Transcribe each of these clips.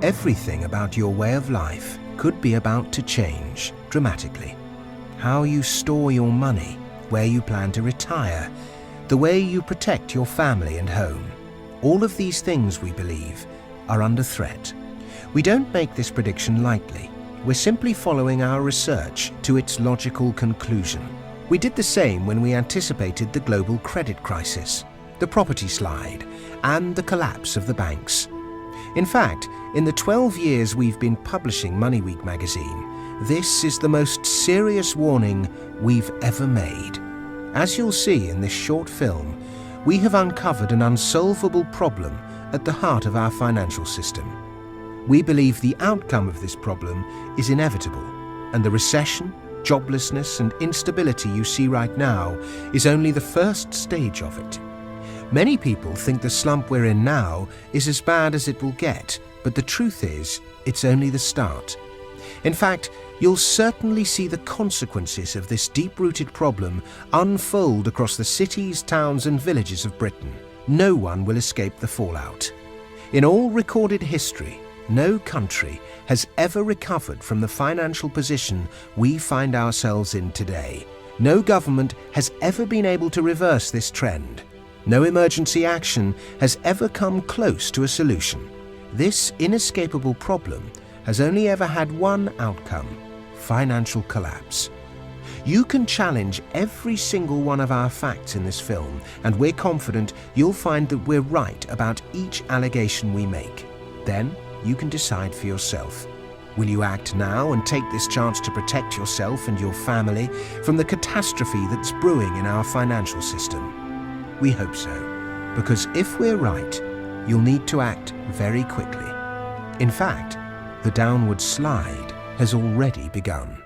Everything about your way of life could be about to change dramatically. How you store your money, where you plan to retire, the way you protect your family and home. All of these things, we believe, are under threat. We don't make this prediction lightly. We're simply following our research to its logical conclusion. We did the same when we anticipated the global credit crisis, the property slide, and the collapse of the banks. In fact, in the 12 years we've been publishing Money Week magazine, this is the most serious warning we've ever made. As you'll see in this short film, we have uncovered an unsolvable problem at the heart of our financial system. We believe the outcome of this problem is inevitable, and the recession, joblessness, and instability you see right now is only the first stage of it. Many people think the slump we're in now is as bad as it will get, but the truth is, it's only the start. In fact, you'll certainly see the consequences of this deep-rooted problem unfold across the cities, towns, and villages of Britain. No one will escape the fallout. In all recorded history, no country has ever recovered from the financial position we find ourselves in today. No government has ever been able to reverse this trend. No emergency action has ever come close to a solution. This inescapable problem has only ever had one outcome: financial collapse. You can challenge every single one of our facts in this film, and we're confident you'll find that we're right about each allegation we make. Then you can decide for yourself. Will you act now and take this chance to protect yourself and your family from the catastrophe that's brewing in our financial system? We hope so, because if we're right, you'll need to act very quickly. In fact, the downward slide has already begun.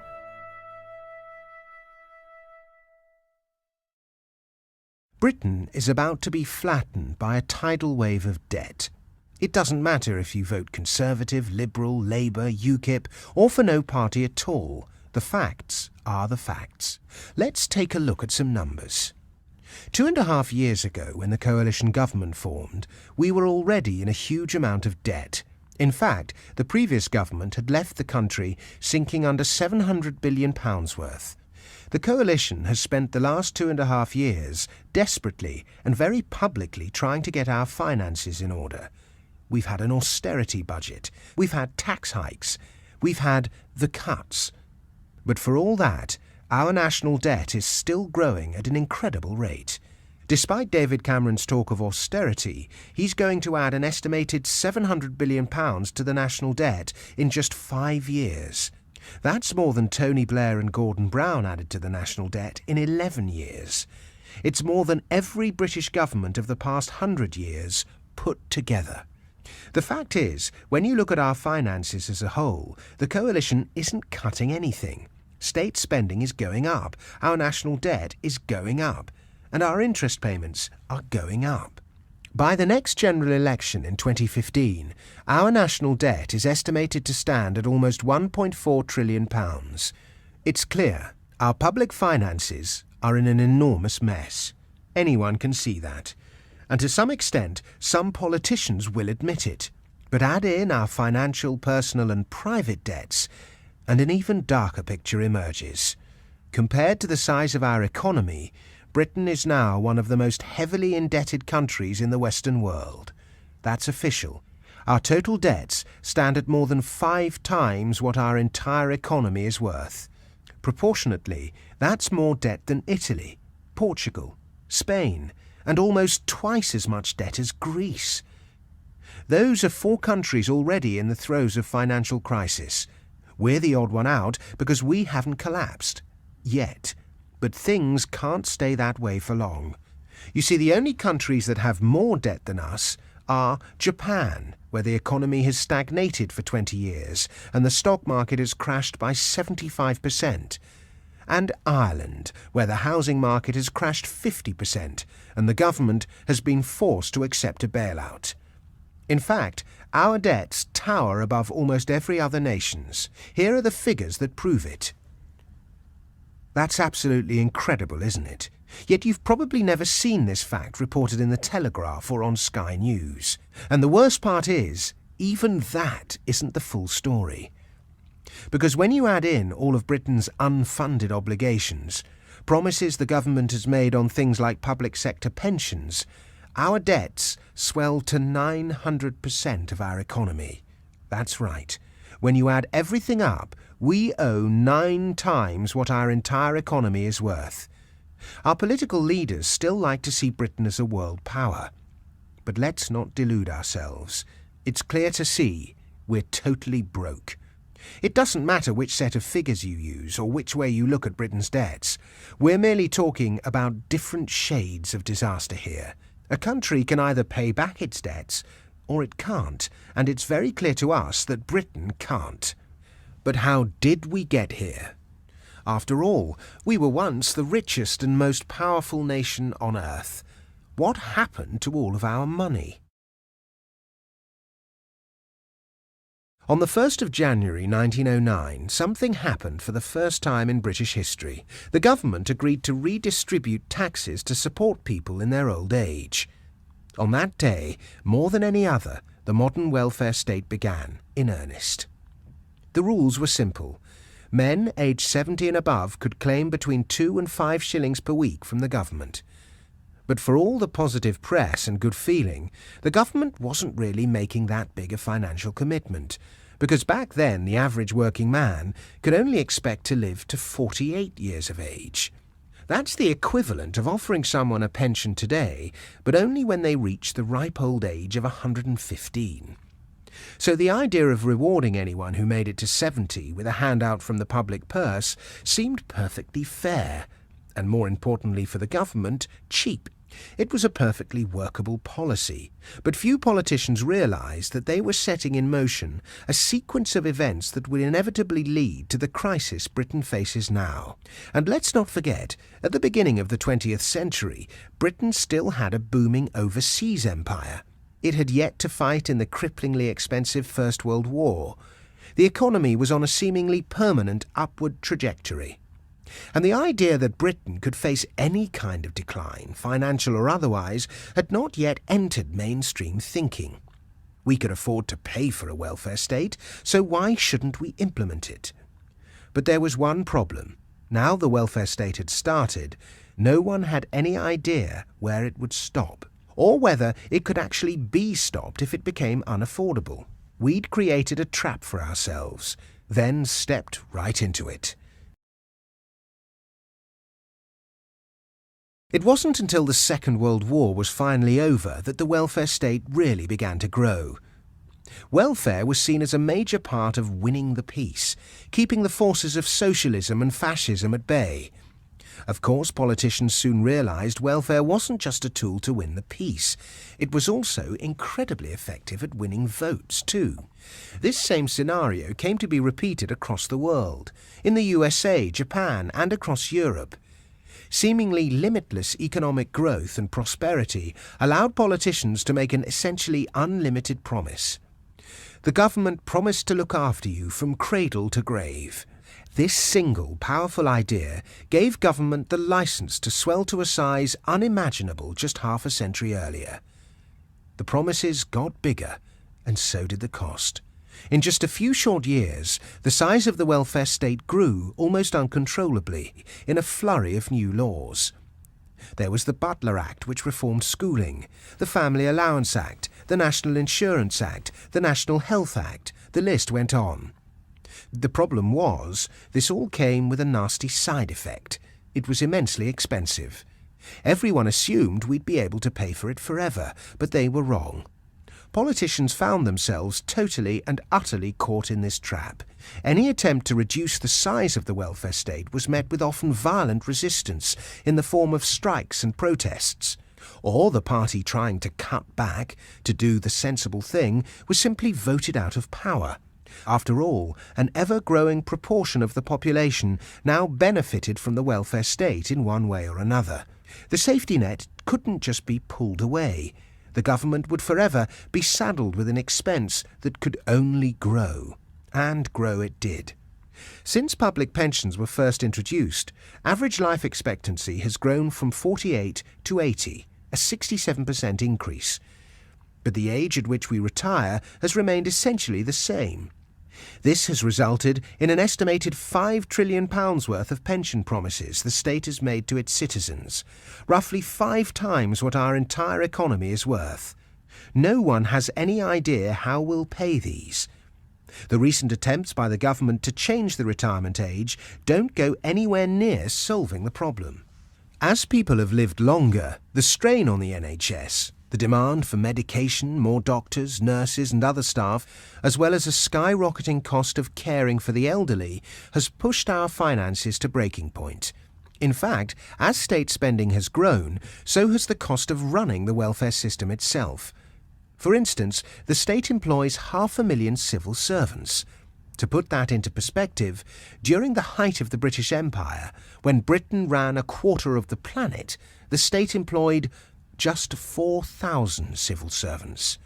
Britain is about to be flattened by a tidal wave of debt. It doesn't matter if you vote Conservative, Liberal, Labour, UKIP, or for no party at all. The facts are the facts. Let's take a look at some numbers. 2.5 years ago, when the coalition government formed, we were already in a huge amount of debt. In fact, the previous government had left the country sinking under £700 billion worth. The coalition has spent the last 2.5 years desperately and very publicly trying to get our finances in order. We've had an austerity budget. We've had tax hikes. We've had the cuts. But for all that, our national debt is still growing at an incredible rate. Despite David Cameron's talk of austerity, he's going to add an estimated £700 billion to the national debt in just 5 years. That's more than Tony Blair and Gordon Brown added to the national debt in 11 years. It's more than every British government of the past 100 years put together. The fact is, when you look at our finances as a whole, the coalition isn't cutting anything. State spending is going up, our national debt is going up, and our interest payments are going up. By the next general election in 2015, our national debt is estimated to stand at almost £1.4 trillion. It's clear our public finances are in an enormous mess. Anyone can see that. And to some extent, some politicians will admit it. But add in our financial, personal and private debts, and an even darker picture emerges. Compared to the size of our economy, Britain is now one of the most heavily indebted countries in the Western world. That's official. Our total debts stand at more than 5 times what our entire economy is worth. Proportionately, that's more debt than Italy, Portugal, Spain, and almost twice as much debt as Greece. Those are 4 countries already in the throes of financial crisis. We're the odd one out because we haven't collapsed. Yet. But things can't stay that way for long. You see, the only countries that have more debt than us are Japan, where the economy has stagnated for 20 years and the stock market has crashed by 75%, and Ireland, where the housing market has crashed 50% and the government has been forced to accept a bailout. In fact, our debts tower above almost every other nation's. Here are the figures that prove it. That's absolutely incredible, isn't it? Yet you've probably never seen this fact reported in the Telegraph or on Sky News. And the worst part is, even that isn't the full story. Because when you add in all of Britain's unfunded obligations, promises the government has made on things like public sector pensions, our debts swell to 900% of our economy. That's right. When you add everything up, we owe 9 times what our entire economy is worth. Our political leaders still like to see Britain as a world power. But let's not delude ourselves. It's clear to see we're totally broke. It doesn't matter which set of figures you use or which way you look at Britain's debts. We're merely talking about different shades of disaster here. A country can either pay back its debts or it can't, and it's very clear to us that Britain can't. But how did we get here? After all, we were once the richest and most powerful nation on earth. What happened to all of our money? On the 1st of January 1909, something happened for the first time in British history. The government agreed to redistribute taxes to support people in their old age. On that day, more than any other, the modern welfare state began, in earnest. The rules were simple. Men aged 70 and above could claim between 2 and 5 shillings per week from the government. But for all the positive press and good feeling, the government wasn't really making that big a financial commitment, because back then the average working man could only expect to live to 48 years of age. That's the equivalent of offering someone a pension today, but only when they reach the ripe old age of 115. So the idea of rewarding anyone who made it to 70 with a handout from the public purse seemed perfectly fair, and more importantly for the government, cheap. It was a perfectly workable policy, but few politicians realized that they were setting in motion a sequence of events that would inevitably lead to the crisis Britain faces now. And let's not forget, at the beginning of the 20th century, Britain still had a booming overseas empire. It had yet to fight in the cripplingly expensive First World War. The economy was on a seemingly permanent upward trajectory. And the idea that Britain could face any kind of decline, financial or otherwise, had not yet entered mainstream thinking. We could afford to pay for a welfare state, so why shouldn't we implement it? But there was one problem. Now the welfare state had started, no one had any idea where it would stop, or whether it could actually be stopped if it became unaffordable. We'd created a trap for ourselves, then stepped right into it. It wasn't until the Second World War was finally over that the welfare state really began to grow. Welfare was seen as a major part of winning the peace, keeping the forces of socialism and fascism at bay. Of course, politicians soon realized welfare wasn't just a tool to win the peace. It was also incredibly effective at winning votes, too. This same scenario came to be repeated across the world, in the USA, Japan, and across Europe. Seemingly limitless economic growth and prosperity allowed politicians to make an essentially unlimited promise. The government promised to look after you from cradle to grave. This single, powerful idea gave government the license to swell to a size unimaginable just half a century earlier. The promises got bigger, and so did the cost. In just a few short years, the size of the welfare state grew almost uncontrollably in a flurry of new laws. There was the Butler Act, which reformed schooling, the Family Allowance Act, the National Insurance Act, the National Health Act. The list went on. The problem was, this all came with a nasty side effect. It was immensely expensive. Everyone assumed we'd be able to pay for it forever, but they were wrong. Politicians found themselves totally and utterly caught in this trap. Any attempt to reduce the size of the welfare state was met with often violent resistance in the form of strikes and protests. Or the party trying to cut back, to do the sensible thing, was simply voted out of power. After all, an ever-growing proportion of the population now benefited from the welfare state in one way or another. The safety net couldn't just be pulled away. The government would forever be saddled with an expense that could only grow. And grow it did. Since public pensions were first introduced, average life expectancy has grown from 48 to 80, a 67% increase. but the age at which we retire has remained essentially the same. This has resulted in an estimated £5 trillion worth of pension promises the state has made to its citizens, roughly 5 times what our entire economy is worth. No one has any idea how we'll pay these. The recent attempts by the government to change the retirement age don't go anywhere near solving the problem. As people have lived longer, the strain on the NHS, the demand for medication, more doctors, nurses and other staff, as well as a skyrocketing cost of caring for the elderly, has pushed our finances to breaking point. In fact, as state spending has grown, so has the cost of running the welfare system itself. For instance, the state employs 500,000 civil servants. To put that into perspective, during the height of the British Empire, when Britain ran a quarter of the planet, the state employed just 4,000 civil servants.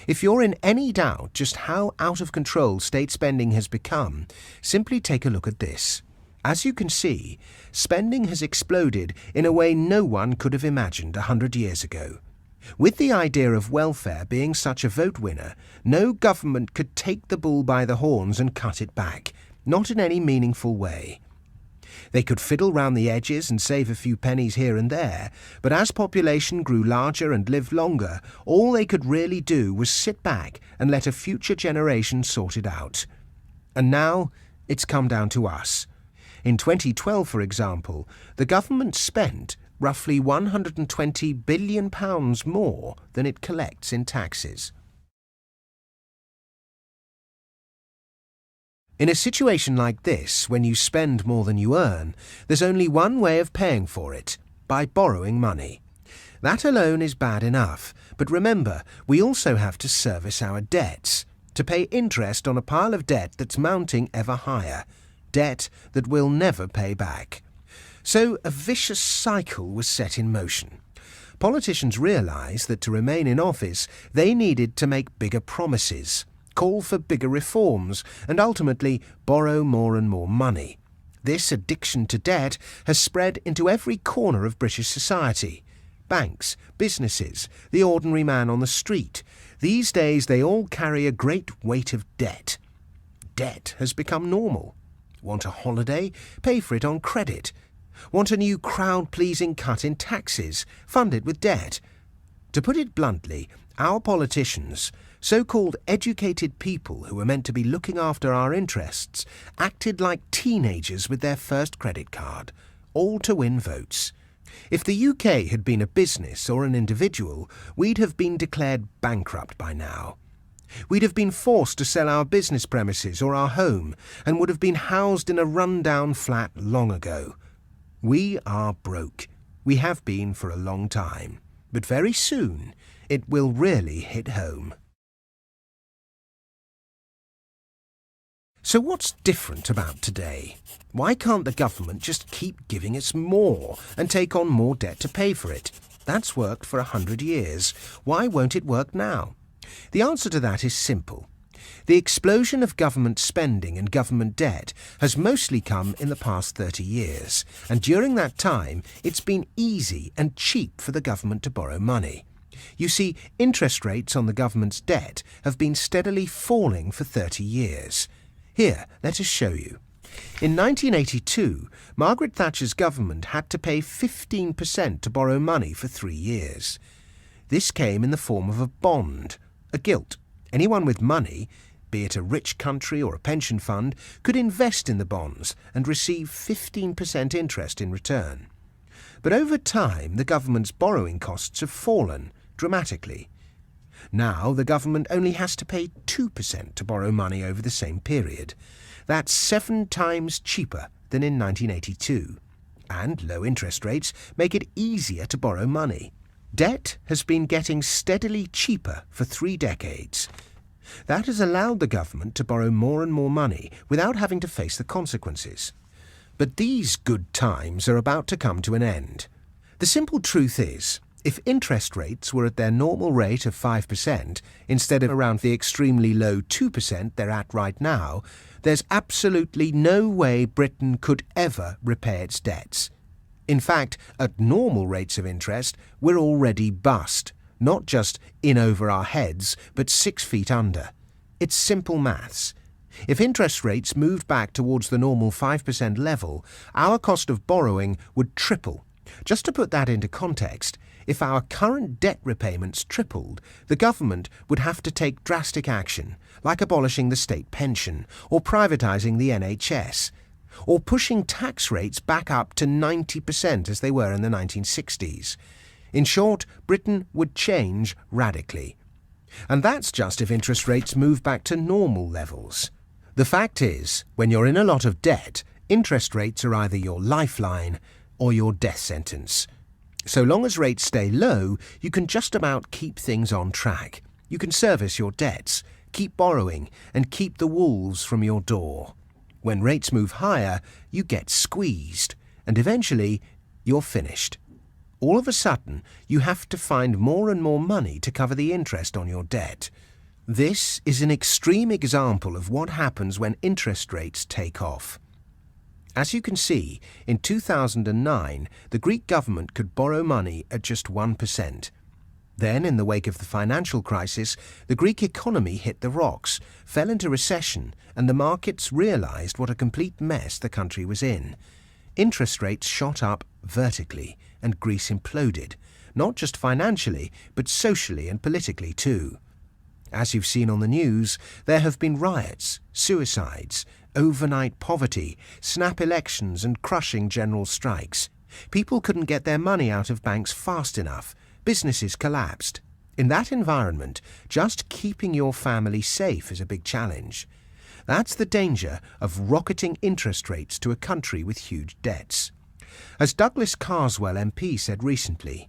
If you're in any doubt just how out of control state spending has become, simply take a look at this. As you can see, spending has exploded in a way no one could have imagined 100 years ago. With the idea of welfare being such a vote winner, no government could take the bull by the horns and cut it back, not in any meaningful way. They could fiddle round the edges and save a few pennies here and there, but as population grew larger and lived longer, all they could really do was sit back and let a future generation sort it out. And now it's come down to us. In 2012, for example, the government spent roughly £120 billion more than it collects in taxes. In a situation like this, when you spend more than you earn, there's only one way of paying for it: by borrowing money. That alone is bad enough, but remember, we also have to service our debts, to pay interest on a pile of debt that's mounting ever higher, debt that we'll never pay back. So a vicious cycle was set in motion. Politicians realised that to remain in office, they needed to make bigger promises, call for bigger reforms, and ultimately borrow more and more money. This addiction to debt has spread into every corner of British society. Banks, businesses, the ordinary man on the street. These days they all carry a great weight of debt. Debt has become normal. Want a holiday? Pay for it on credit. Want a new crowd-pleasing cut in taxes? Fund it with debt. To put it bluntly, our politicians, so-called educated people who were meant to be looking after our interests, acted like teenagers with their first credit card, all to win votes. If the UK had been a business or an individual, we'd have been declared bankrupt by now. We'd have been forced to sell our business premises or our home, and would have been housed in a run-down flat long ago. We are broke. We have been for a long time. But very soon, it will really hit home. So what's different about today? Why can't the government just keep giving us more and take on more debt to pay for it? That's worked for 100 years. Why won't it work now? The answer to that is simple. The explosion of government spending and government debt has mostly come in the past 30 years, and during that time it's been easy and cheap for the government to borrow money. You see, interest rates on the government's debt have been steadily falling for 30 years. Here, let us show you. In 1982, Margaret Thatcher's government had to pay 15% to borrow money for 3 years. This came in the form of a bond, a gilt. Anyone with money, be it a rich country or a pension fund, could invest in the bonds and receive 15% interest in return. But over time, the government's borrowing costs have fallen dramatically. Now the government only has to pay 2% to borrow money over the same period. That's 7 times cheaper than in 1982. And low interest rates make it easier to borrow money. Debt has been getting steadily cheaper for 3 decades. That has allowed the government to borrow more and more money without having to face the consequences. But these good times are about to come to an end. The simple truth is, if interest rates were at their normal rate of 5%, instead of around the extremely low 2% they're at right now, there's absolutely no way Britain could ever repay its debts. In fact, at normal rates of interest, we're already bust, not just in over our heads, but 6 feet under. It's simple maths. If interest rates moved back towards the normal 5% level, our cost of borrowing would triple. Just to put that into context, if our current debt repayments tripled, the government would have to take drastic action, like abolishing the state pension, or privatising the NHS, or pushing tax rates back up to 90% as they were in the 1960s. In short, Britain would change radically. And that's just if interest rates move back to normal levels. The fact is, when you're in a lot of debt, interest rates are either your lifeline or your death sentence. So long as rates stay low, you can just about keep things on track. You can service your debts, keep borrowing, and keep the wolves from your door. When rates move higher, you get squeezed, and eventually you're finished. All of a sudden, you have to find more and more money to cover the interest on your debt. This is an extreme example of what happens when interest rates take off. As you can see, in 2009, the Greek government could borrow money at just 1%. Then, in the wake of the financial crisis, the Greek economy hit the rocks, fell into recession, and the markets realized what a complete mess the country was in. Interest rates shot up vertically, and Greece imploded, not just financially, but socially and politically too. As you've seen on the news, there have been riots, suicides, overnight poverty, snap elections and crushing general strikes. People couldn't get their money out of banks fast enough. Businesses collapsed. In that environment, just keeping your family safe is a big challenge. That's the danger of rocketing interest rates to a country with huge debts. As Douglas Carswell MP said recently,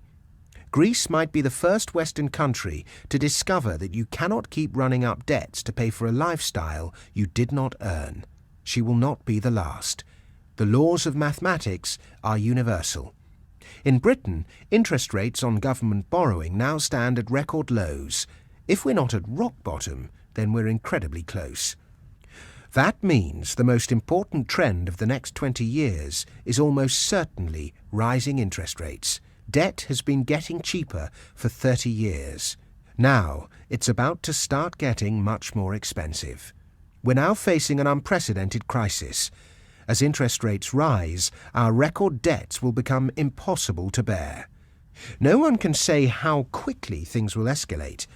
Greece might be the first Western country to discover that you cannot keep running up debts to pay for a lifestyle you did not earn. She will not be the last. The laws of mathematics are universal. In Britain, interest rates on government borrowing now stand at record lows. If we're not at rock bottom, then we're incredibly close. That means the most important trend of the next 20 years is almost certainly rising interest rates. Debt has been getting cheaper for 30 years. Now, it's about to start getting much more expensive. We're now facing an unprecedented crisis. As interest rates rise, our record debts will become impossible to bear. No one can say how quickly things will escalate.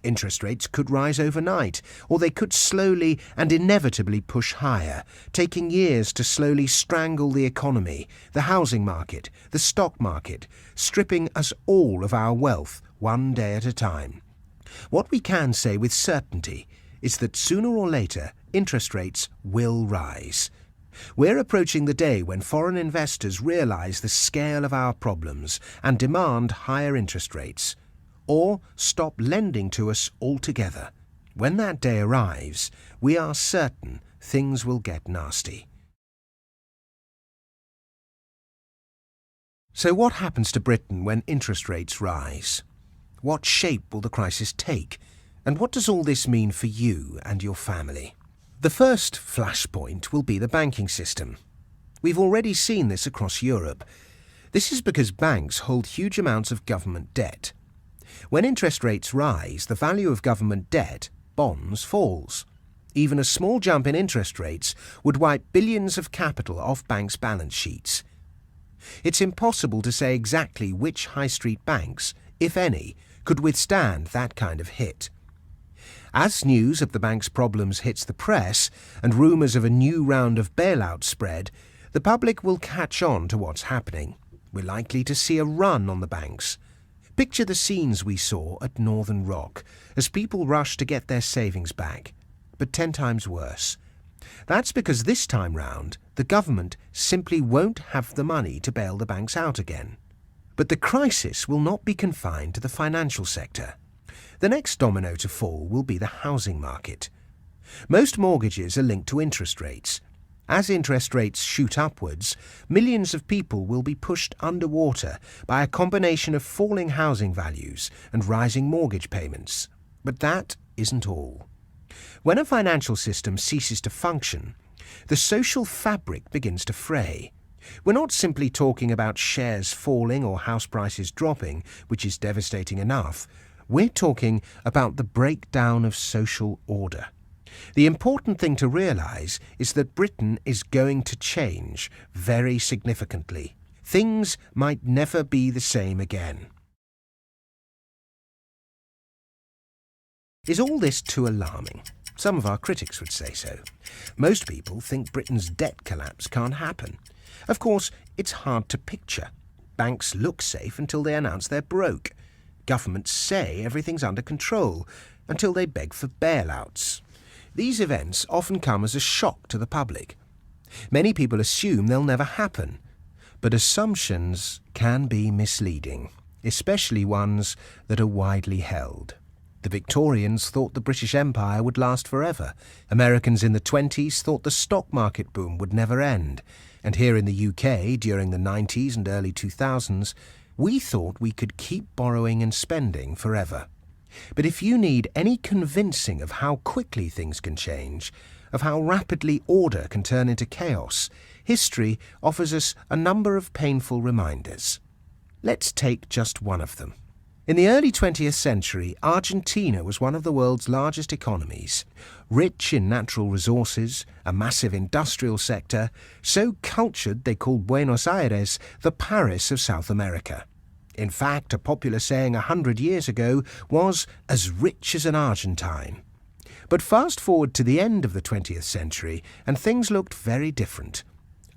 Interest rates could rise overnight, or they could slowly and inevitably push higher, taking years to slowly strangle the economy, the housing market, the stock market, stripping us all of our wealth one day at a time. What we can say with certainty is that sooner or later, interest rates will rise. We're approaching the day when foreign investors realize the scale of our problems and demand higher interest rates, or stop lending to us altogether. When that day arrives, we are certain things will get nasty. So what happens to Britain when interest rates rise? What shape will the crisis take? And what does all this mean for you and your family? The first flashpoint will be the banking system. We've already seen this across Europe. This is because banks hold huge amounts of government debt. When interest rates rise, the value of government debt, bonds, falls. Even a small jump in interest rates would wipe billions of capital off banks' balance sheets. It's impossible to say exactly which high street banks, if any, could withstand that kind of hit. As news of the bank's problems hits the press and rumours of a new round of bailouts spread, the public will catch on to what's happening. We're likely to see a run on the banks. Picture the scenes we saw at Northern Rock as people rushed to get their savings back, but 10 times worse. That's because this time round, the government simply won't have the money to bail the banks out again. But the crisis will not be confined to the financial sector. The next domino to fall will be the housing market. Most mortgages are linked to interest rates. As interest rates shoot upwards, millions of people will be pushed underwater by a combination of falling housing values and rising mortgage payments. But that isn't all. When a financial system ceases to function, the social fabric begins to fray. We're not simply talking about shares falling or house prices dropping, which is devastating enough. We're talking about the breakdown of social order. The important thing to realise is that Britain is going to change very significantly. Things might never be the same again. Is all this too alarming? Some of our critics would say so. Most people think Britain's debt collapse can't happen. Of course, it's hard to picture. Banks look safe until they announce they're broke. Governments say everything's under control until they beg for bailouts. These events often come as a shock to the public. Many people assume they'll never happen, but assumptions can be misleading, especially ones that are widely held. The Victorians thought the British Empire would last forever. Americans in the 1920s thought the stock market boom would never end. And here in the UK, during the 1990s and early 2000s, we thought we could keep borrowing and spending forever. But if you need any convincing of how quickly things can change, of how rapidly order can turn into chaos, history offers us a number of painful reminders. Let's take just one of them. In the early 20th century, Argentina was one of the world's largest economies. Rich in natural resources, a massive industrial sector, so cultured they called Buenos Aires the Paris of South America. In fact, a popular saying 100 years ago was as rich as an Argentine. But fast forward to the end of the 20th century, and things looked very different.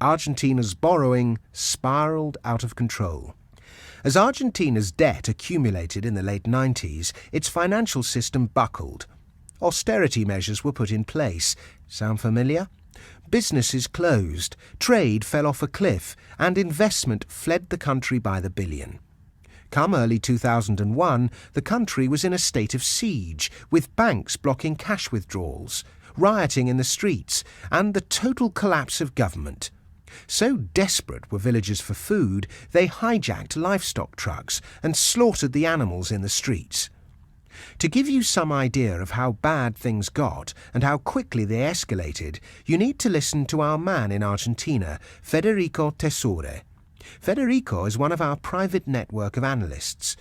Argentina's borrowing spiraled out of control. As Argentina's debt accumulated in the late 90s, its financial system buckled. Austerity measures were put in place. Sound familiar? Businesses closed, trade fell off a cliff, and investment fled the country by the billion. Come early 2001, the country was in a state of siege, with banks blocking cash withdrawals, rioting in the streets, and the total collapse of government. So desperate were villagers for food, they hijacked livestock trucks and slaughtered the animals in the streets. To give you some idea of how bad things got and how quickly they escalated, you need to listen to our man in Argentina, Federico Tesore. Federico is one of our private network of analysts.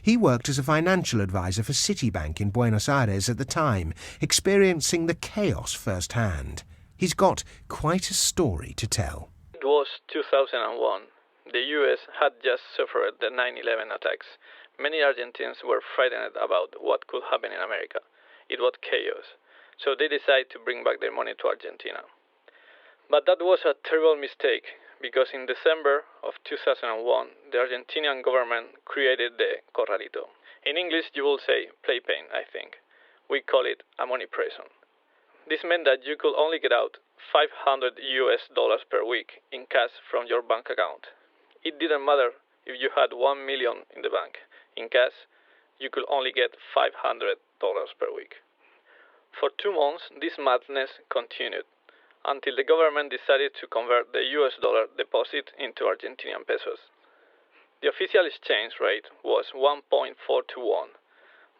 He worked as a financial advisor for Citibank in Buenos Aires at the time, experiencing the chaos firsthand. He's got quite a story to tell. It was 2001. The US had just suffered the 9/11 attacks. Many Argentines were frightened about what could happen in America. It was chaos. So they decided to bring back their money to Argentina. But that was a terrible mistake, because in December of 2001, the Argentinian government created the corralito. In English, you will say playpen, I think. We call it a money prison. This meant that you could only get out $500 per week in cash from your bank account. It didn't matter if you had $1 million in the bank. In cash, you could only get $500 per week. For 2 months, this madness continued, until the government decided to convert the US dollar deposit into Argentinian pesos. The official exchange rate was 1.4 to 1,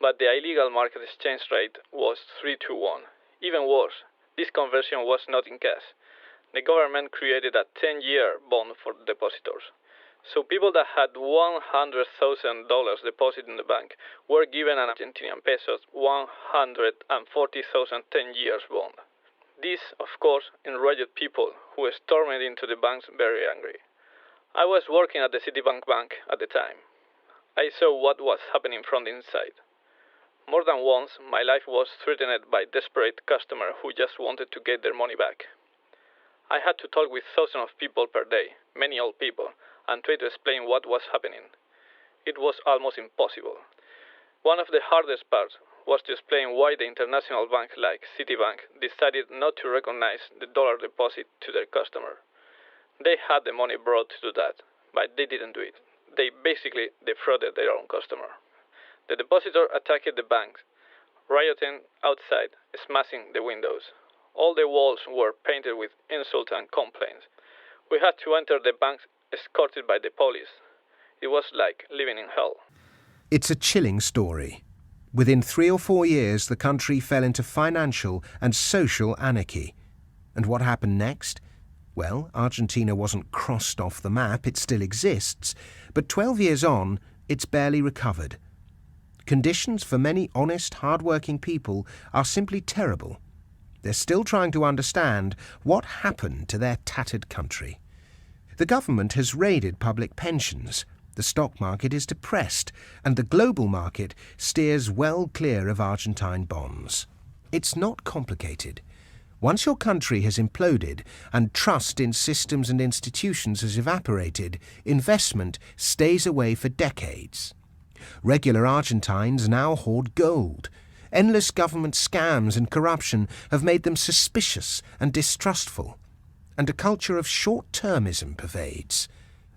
but the illegal market exchange rate was 3 to 1. Even worse, this conversion was not in cash. The government created a 10-year bond for depositors. So people that had $100,000 deposited in the bank were given an Argentinian pesos 140,000 10-year bond. This, of course, enraged people who stormed into the banks very angry. I was working at the Citibank bank at the time. I saw what was happening from the inside. More than once, my life was threatened by desperate customers who just wanted to get their money back. I had to talk with thousands of people per day, many old people, and try to explain what was happening. It was almost impossible. One of the hardest parts was to explain why the international bank like Citibank decided not to recognize the dollar deposit to their customer. They had the money brought to do that, but they didn't do it. They basically defrauded their own customer. The depositor attacked the bank, rioting outside, smashing the windows. All the walls were painted with insults and complaints. We had to enter the bank escorted by the police. It was like living in hell. It's a chilling story. Within 3 or 4 years, the country fell into financial and social anarchy. And what happened next? Well, Argentina wasn't crossed off the map, it still exists, but 12 years on, it's barely recovered. Conditions for many honest, hard-working people are simply terrible. They're still trying to understand what happened to their tattered country. The government has raided public pensions, the stock market is depressed, and the global market steers well clear of Argentine bonds. It's not complicated. Once your country has imploded and trust in systems and institutions has evaporated, investment stays away for decades. Regular Argentines now hoard gold. Endless government scams and corruption have made them suspicious and distrustful, and a culture of short-termism pervades.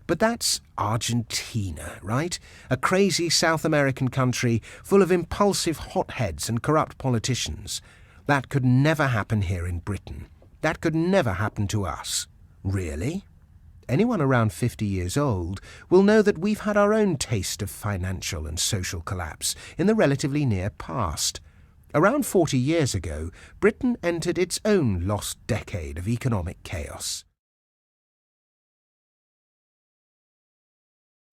But that's Argentina, right? A crazy South American country full of impulsive hotheads and corrupt politicians. That could never happen here in Britain. That could never happen to us. Really? Anyone around 50 years old will know that we've had our own taste of financial and social collapse in the relatively near past. Around 40 years ago, Britain entered its own lost decade of economic chaos.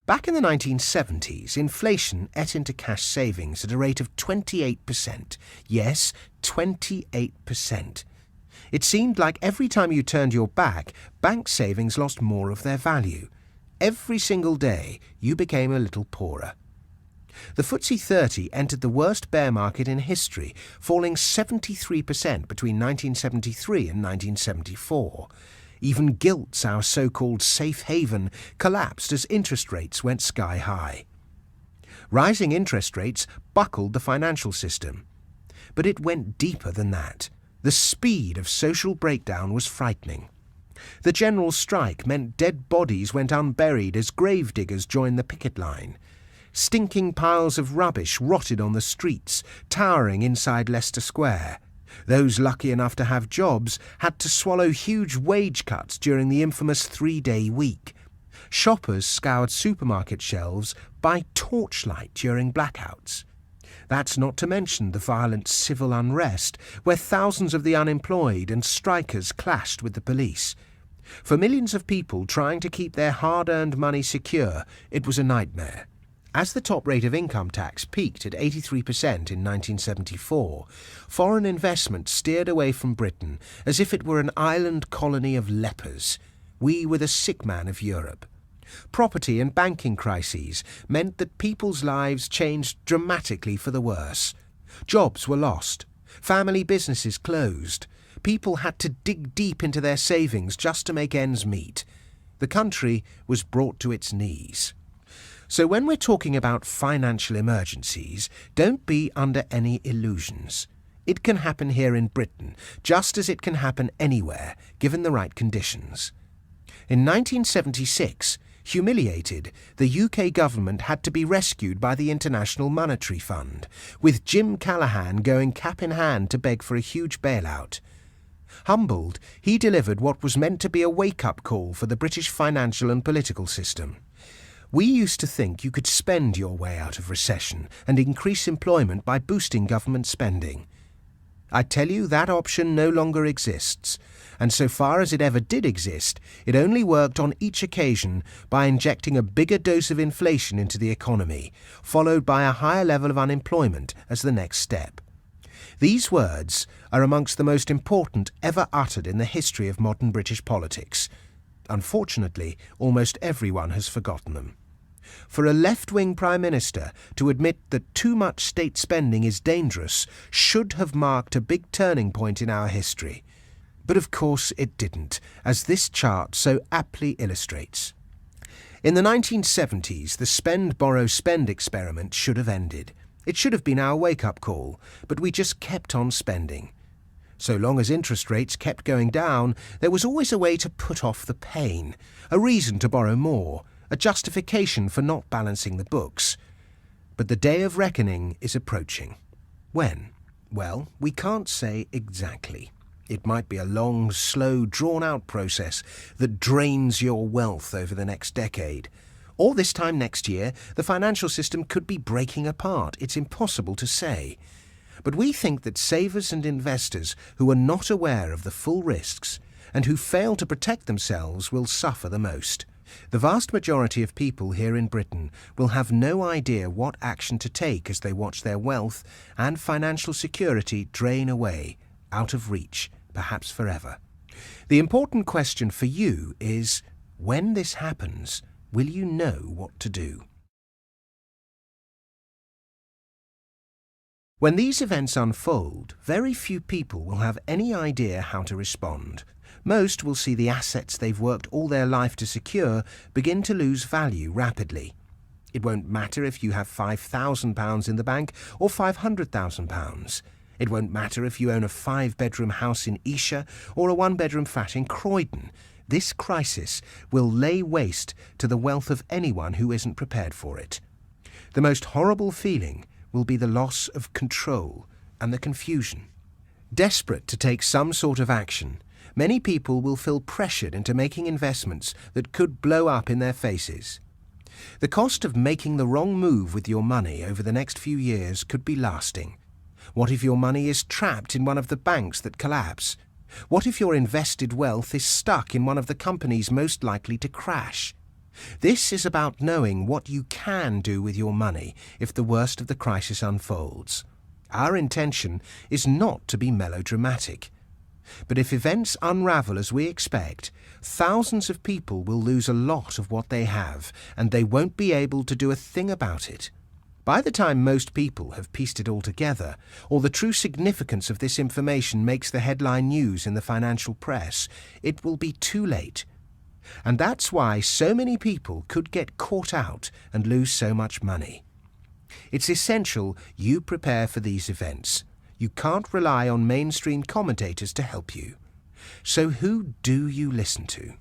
Back in the 1970s, inflation ate into cash savings at a rate of 28%. Yes, 28%. It seemed like every time you turned your back, bank savings lost more of their value. Every single day, you became a little poorer. The FTSE 30 entered the worst bear market in history, falling 73% between 1973 and 1974. Even gilts, our so-called safe haven, collapsed as interest rates went sky high. Rising interest rates buckled the financial system. But it went deeper than that. The speed of social breakdown was frightening. The general strike meant dead bodies went unburied as gravediggers joined the picket line. Stinking piles of rubbish rotted on the streets, towering inside Leicester Square. Those lucky enough to have jobs had to swallow huge wage cuts during the infamous 3-day week. Shoppers scoured supermarket shelves by torchlight during blackouts. That's not to mention the violent civil unrest, where thousands of the unemployed and strikers clashed with the police. For millions of people trying to keep their hard-earned money secure, it was a nightmare. As the top rate of income tax peaked at 83% in 1974, foreign investment steered away from Britain as if it were an island colony of lepers. We were the sick man of Europe. Property and banking crises meant that people's lives changed dramatically for the worse. Jobs were lost. Family businesses closed. People had to dig deep into their savings just to make ends meet. The country was brought to its knees. So when we're talking about financial emergencies, don't be under any illusions. It can happen here in Britain, just as it can happen anywhere, given the right conditions. In 1976, humiliated, the UK government had to be rescued by the International Monetary Fund, with Jim Callaghan going cap in hand to beg for a huge bailout. Humbled, he delivered what was meant to be a wake-up call for the British financial and political system. We used to think you could spend your way out of recession and increase employment by boosting government spending. I tell you, that option no longer exists, and so far as it ever did exist, it only worked on each occasion by injecting a bigger dose of inflation into the economy, followed by a higher level of unemployment as the next step. These words are amongst the most important ever uttered in the history of modern British politics. Unfortunately, almost everyone has forgotten them. For a left-wing Prime Minister to admit that too much state spending is dangerous should have marked a big turning point in our history. But of course it didn't, as this chart so aptly illustrates. In the 1970s, the spend-borrow-spend experiment should have ended. It should have been our wake-up call, but we just kept on spending. So long as interest rates kept going down, there was always a way to put off the pain, a reason to borrow more, a justification for not balancing the books. But the day of reckoning is approaching. When? Well, we can't say exactly. It might be a long, slow, drawn-out process that drains your wealth over the next decade. Or this time next year, the financial system could be breaking apart. It's impossible to say. But we think that savers and investors who are not aware of the full risks and who fail to protect themselves will suffer the most. The vast majority of people here in Britain will have no idea what action to take as they watch their wealth and financial security drain away, out of reach, perhaps forever. The important question for you is, when this happens, will you know what to do? When these events unfold, very few people will have any idea how to respond. Most will see the assets they've worked all their life to secure begin to lose value rapidly. It won't matter if you have £5,000 in the bank or £500,000. It won't matter if you own a 5-bedroom house in Esher or a 1-bedroom flat in Croydon. This crisis will lay waste to the wealth of anyone who isn't prepared for it. The most horrible feeling will be the loss of control and the confusion. Desperate to take some sort of action, many people will feel pressured into making investments that could blow up in their faces. The cost of making the wrong move with your money over the next few years could be lasting. What if your money is trapped in one of the banks that collapse? What if your invested wealth is stuck in one of the companies most likely to crash? This is about knowing what you can do with your money if the worst of the crisis unfolds. Our intention is not to be melodramatic. But if events unravel as we expect, thousands of people will lose a lot of what they have, and they won't be able to do a thing about it. By the time most people have pieced it all together, or the true significance of this information makes the headline news in the financial press, it will be too late. And that's why so many people could get caught out and lose so much money. It's essential you prepare for these events. You can't rely on mainstream commentators to help you. So who do you listen to?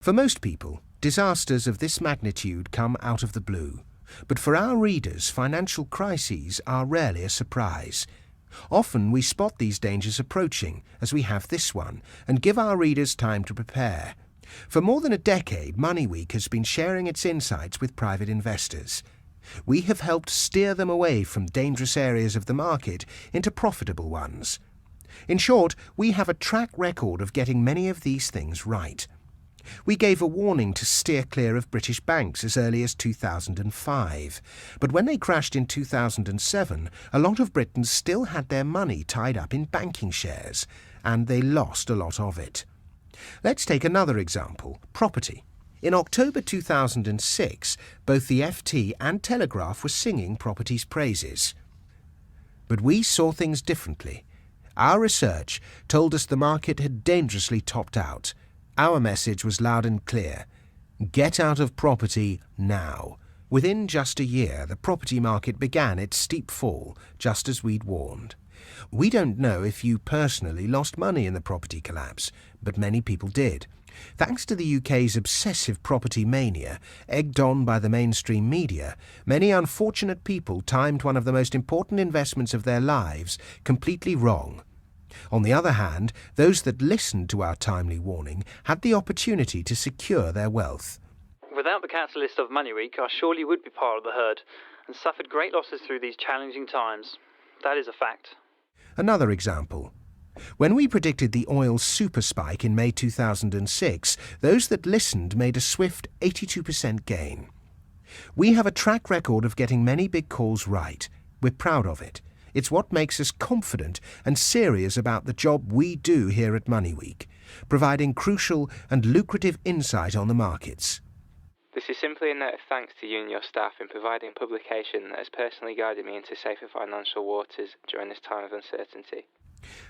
For most people, disasters of this magnitude come out of the blue. But for our readers, financial crises are rarely a surprise. Often we spot these dangers approaching, as we have this one, and give our readers time to prepare. For more than a decade, Money Week has been sharing its insights with private investors. We have helped steer them away from dangerous areas of the market into profitable ones. In short, we have a track record of getting many of these things right. We gave a warning to steer clear of British banks as early as 2005. But when they crashed in 2007, a lot of Britons still had their money tied up in banking shares, and they lost a lot of it. Let's take another example, property. In October 2006, both the FT and Telegraph were singing property's praises. But we saw things differently. Our research told us the market had dangerously topped out. Our message was loud and clear. Get out of property now. Within just a year, the property market began its steep fall, just as we'd warned. We don't know if you personally lost money in the property collapse, but many people did. Thanks to the UK's obsessive property mania, egged on by the mainstream media, many unfortunate people timed one of the most important investments of their lives completely wrong. On the other hand, those that listened to our timely warning had the opportunity to secure their wealth. Without the catalyst of Money Week, I surely would be part of the herd and suffered great losses through these challenging times. That is a fact. Another example. When we predicted the oil super spike in May 2006, those that listened made a swift 82% gain. We have a track record of getting many big calls right. We're proud of it. It's what makes us confident and serious about the job we do here at Money Week, providing crucial and lucrative insight on the markets. This is simply a note of thanks to you and your staff in providing publication that has personally guided me into safer financial waters during this time of uncertainty.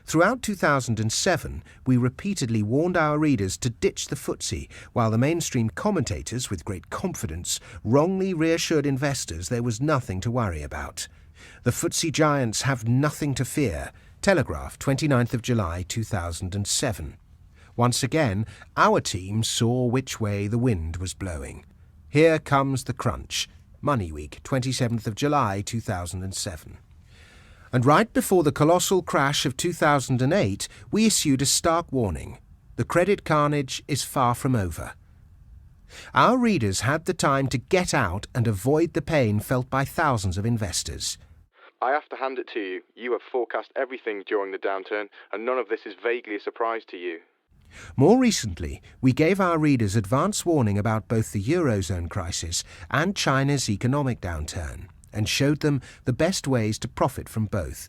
Throughout 2007, we repeatedly warned our readers to ditch the FTSE, while the mainstream commentators, with great confidence, wrongly reassured investors there was nothing to worry about. The FTSE giants have nothing to fear. Telegraph, 29th of July 2007. Once again, our team saw which way the wind was blowing. Here comes the crunch. Money Week, 27th of July 2007. And right before the colossal crash of 2008, we issued a stark warning. The credit carnage is far from over. Our readers had the time to get out and avoid the pain felt by thousands of investors. I have to hand it to you. You have forecast everything during the downturn, and none of this is vaguely a surprise to you. More recently, we gave our readers advance warning about both the Eurozone crisis and China's economic downturn, and showed them the best ways to profit from both.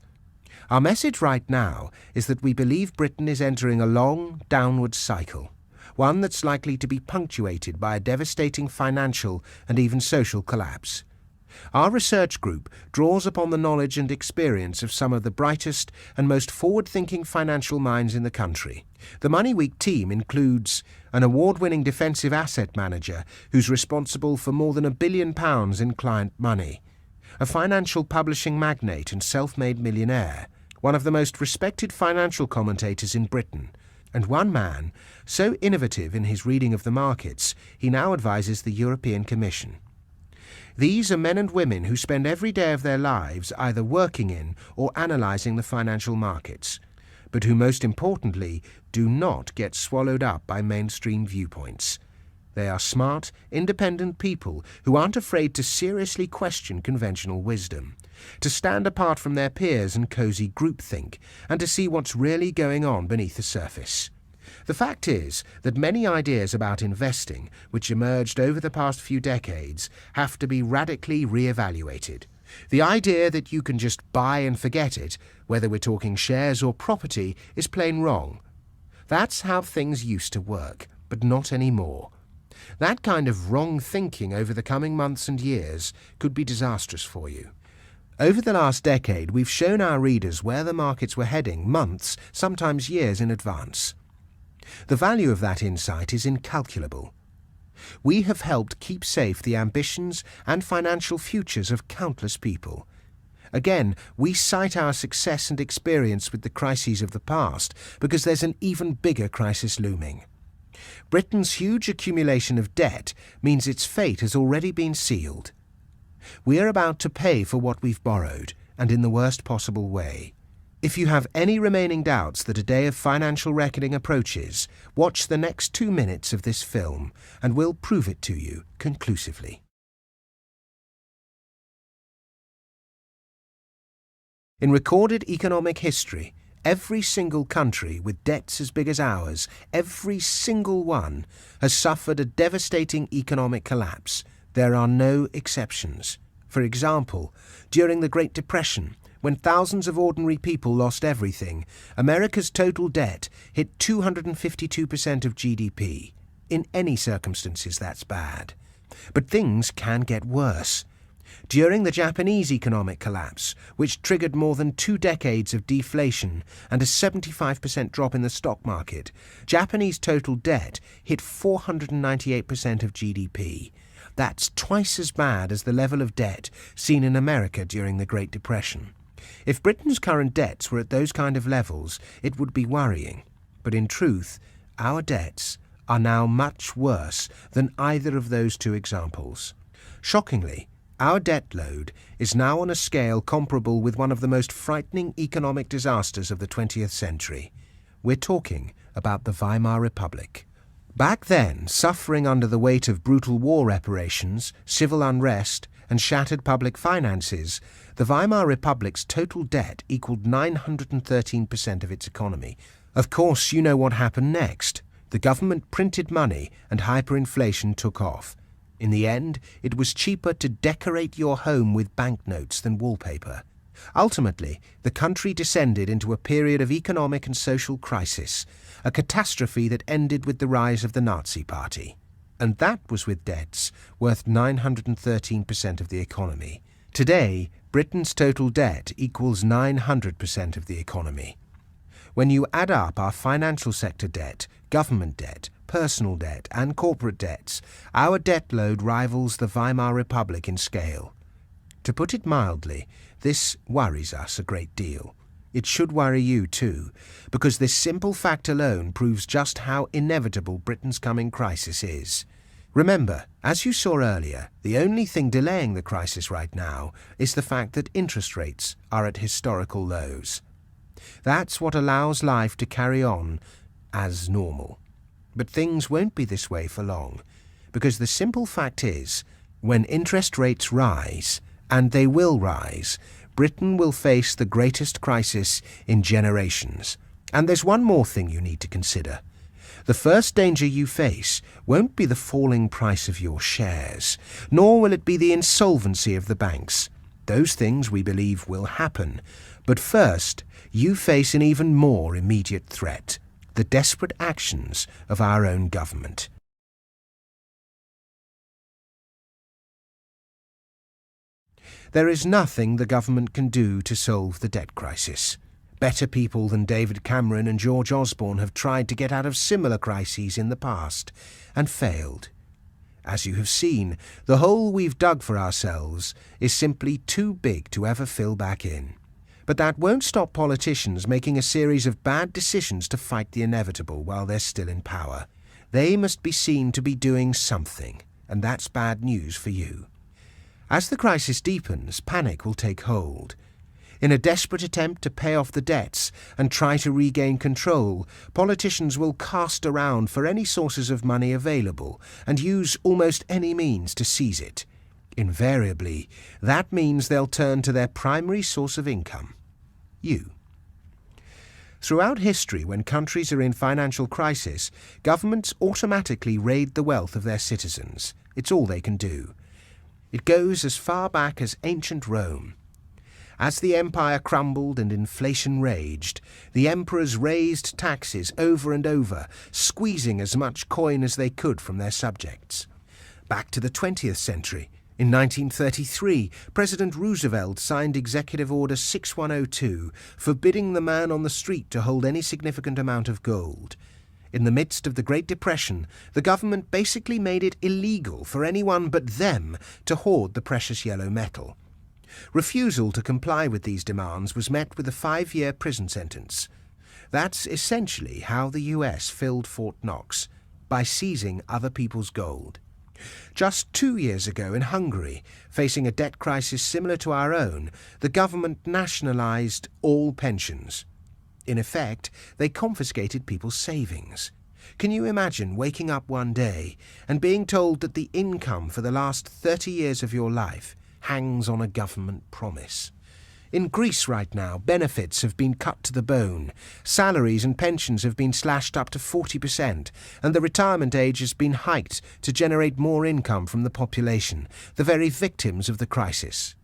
Our message right now is that we believe Britain is entering a long, downward cycle, one that's likely to be punctuated by a devastating financial and even social collapse. Our research group draws upon the knowledge and experience of some of the brightest and most forward-thinking financial minds in the country. The Money Week team includes an award-winning defensive asset manager who's responsible for more than £1 billion in client money, a financial publishing magnate and self-made millionaire, one of the most respected financial commentators in Britain, and one man so innovative in his reading of the markets he now advises the European Commission. These are men and women who spend every day of their lives either working in or analysing the financial markets, but who most importantly do not get swallowed up by mainstream viewpoints. They are smart, independent people who aren't afraid to seriously question conventional wisdom, to stand apart from their peers and cosy groupthink, and to see what's really going on beneath the surface. The fact is that many ideas about investing, which emerged over the past few decades, have to be radically re-evaluated. The idea that you can just buy and forget it, whether we're talking shares or property, is plain wrong. That's how things used to work, but not anymore. That kind of wrong thinking over the coming months and years could be disastrous for you. Over the last decade, we've shown our readers where the markets were heading months, sometimes years in advance. The value of that insight is incalculable. We have helped keep safe the ambitions and financial futures of countless people. Again, we cite our success and experience with the crises of the past because there's an even bigger crisis looming. Britain's huge accumulation of debt means its fate has already been sealed. We're about to pay for what we've borrowed, and in the worst possible way. If you have any remaining doubts that a day of financial reckoning approaches, watch the next 2 minutes of this film, and we'll prove it to you conclusively. In recorded economic history, every single country with debts as big as ours, every single one, has suffered a devastating economic collapse. There are no exceptions. For example, during the Great Depression, when thousands of ordinary people lost everything, America's total debt hit 252% of GDP. In any circumstances, that's bad. But things can get worse. During the Japanese economic collapse, which triggered more than 2 decades of deflation and a 75% drop in the stock market, Japanese total debt hit 498% of GDP. That's twice as bad as the level of debt seen in America during the Great Depression. If Britain's current debts were at those kind of levels, it would be worrying. But in truth, our debts are now much worse than either of those two examples. Shockingly, our debt load is now on a scale comparable with one of the most frightening economic disasters of the 20th century. We're talking about the Weimar Republic. Back then, suffering under the weight of brutal war reparations, civil unrest, and shattered public finances, the Weimar Republic's total debt equaled 913% of its economy. Of course, you know what happened next. The government printed money and hyperinflation took off. In the end, it was cheaper to decorate your home with banknotes than wallpaper. Ultimately, the country descended into a period of economic and social crisis, a catastrophe that ended with the rise of the Nazi Party. And that was with debts worth 913% of the economy. Today, Britain's total debt equals 900% of the economy. When you add up our financial sector debt, government debt, personal debt, and corporate debts, our debt load rivals the Weimar Republic in scale. To put it mildly, this worries us a great deal. It should worry you too, because this simple fact alone proves just how inevitable Britain's coming crisis is. Remember, as you saw earlier, the only thing delaying the crisis right now is the fact that interest rates are at historical lows. That's what allows life to carry on as normal. But things won't be this way for long, because the simple fact is, when interest rates rise, and they will rise, Britain will face the greatest crisis in generations. And there's one more thing you need to consider. The first danger you face won't be the falling price of your shares, nor will it be the insolvency of the banks. Those things we believe will happen. But first, you face an even more immediate threat: the desperate actions of our own government. There is nothing the government can do to solve the debt crisis. Better people than David Cameron and George Osborne have tried to get out of similar crises in the past and failed. As you have seen, the hole we've dug for ourselves is simply too big to ever fill back in. But that won't stop politicians making a series of bad decisions to fight the inevitable while they're still in power. They must be seen to be doing something, and that's bad news for you. As the crisis deepens, panic will take hold. In a desperate attempt to pay off the debts and try to regain control, politicians will cast around for any sources of money available and use almost any means to seize it. Invariably, that means they'll turn to their primary source of income: you. Throughout history, when countries are in financial crisis, governments automatically raid the wealth of their citizens. It's all they can do. It goes as far back as ancient Rome. As the empire crumbled and inflation raged, the emperors raised taxes over and over, squeezing as much coin as they could from their subjects. Back to the 20th century, in 1933, President Roosevelt signed Executive Order 6102, forbidding the man on the street to hold any significant amount of gold. In the midst of the Great Depression, the government basically made it illegal for anyone but them to hoard the precious yellow metal. Refusal to comply with these demands was met with a 5-year prison sentence. That's essentially how the US filled Fort Knox, by seizing other people's gold. Just 2 years ago in Hungary, facing a debt crisis similar to our own, the government nationalised all pensions. In effect, they confiscated people's savings. Can you imagine waking up one day and being told that the income for the last 30 years of your life hangs on a government promise? In Greece right now, benefits have been cut to the bone, salaries and pensions have been slashed up to 40%, and the retirement age has been hiked to generate more income from the population, the very victims of the crisis.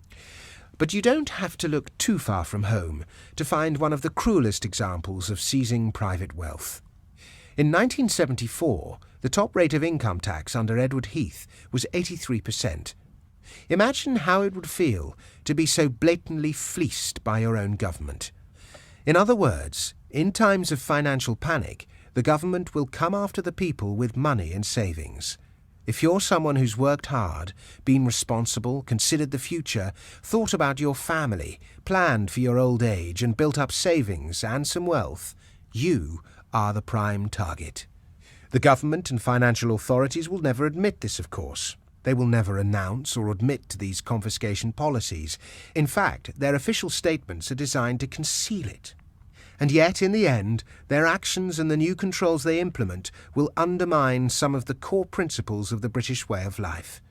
But you don't have to look too far from home to find one of the cruelest examples of seizing private wealth. In 1974, the top rate of income tax under Edward Heath was 83%. Imagine how it would feel to be so blatantly fleeced by your own government. In other words, in times of financial panic, the government will come after the people with money and savings. If you're someone who's worked hard, been responsible, considered the future, thought about your family, planned for your old age, and built up savings and some wealth, you are the prime target. The government and financial authorities will never admit this, of course. They will never announce or admit to these confiscation policies. In fact, their official statements are designed to conceal it. And yet, in the end, their actions and the new controls they implement will undermine some of the core principles of the British way of life.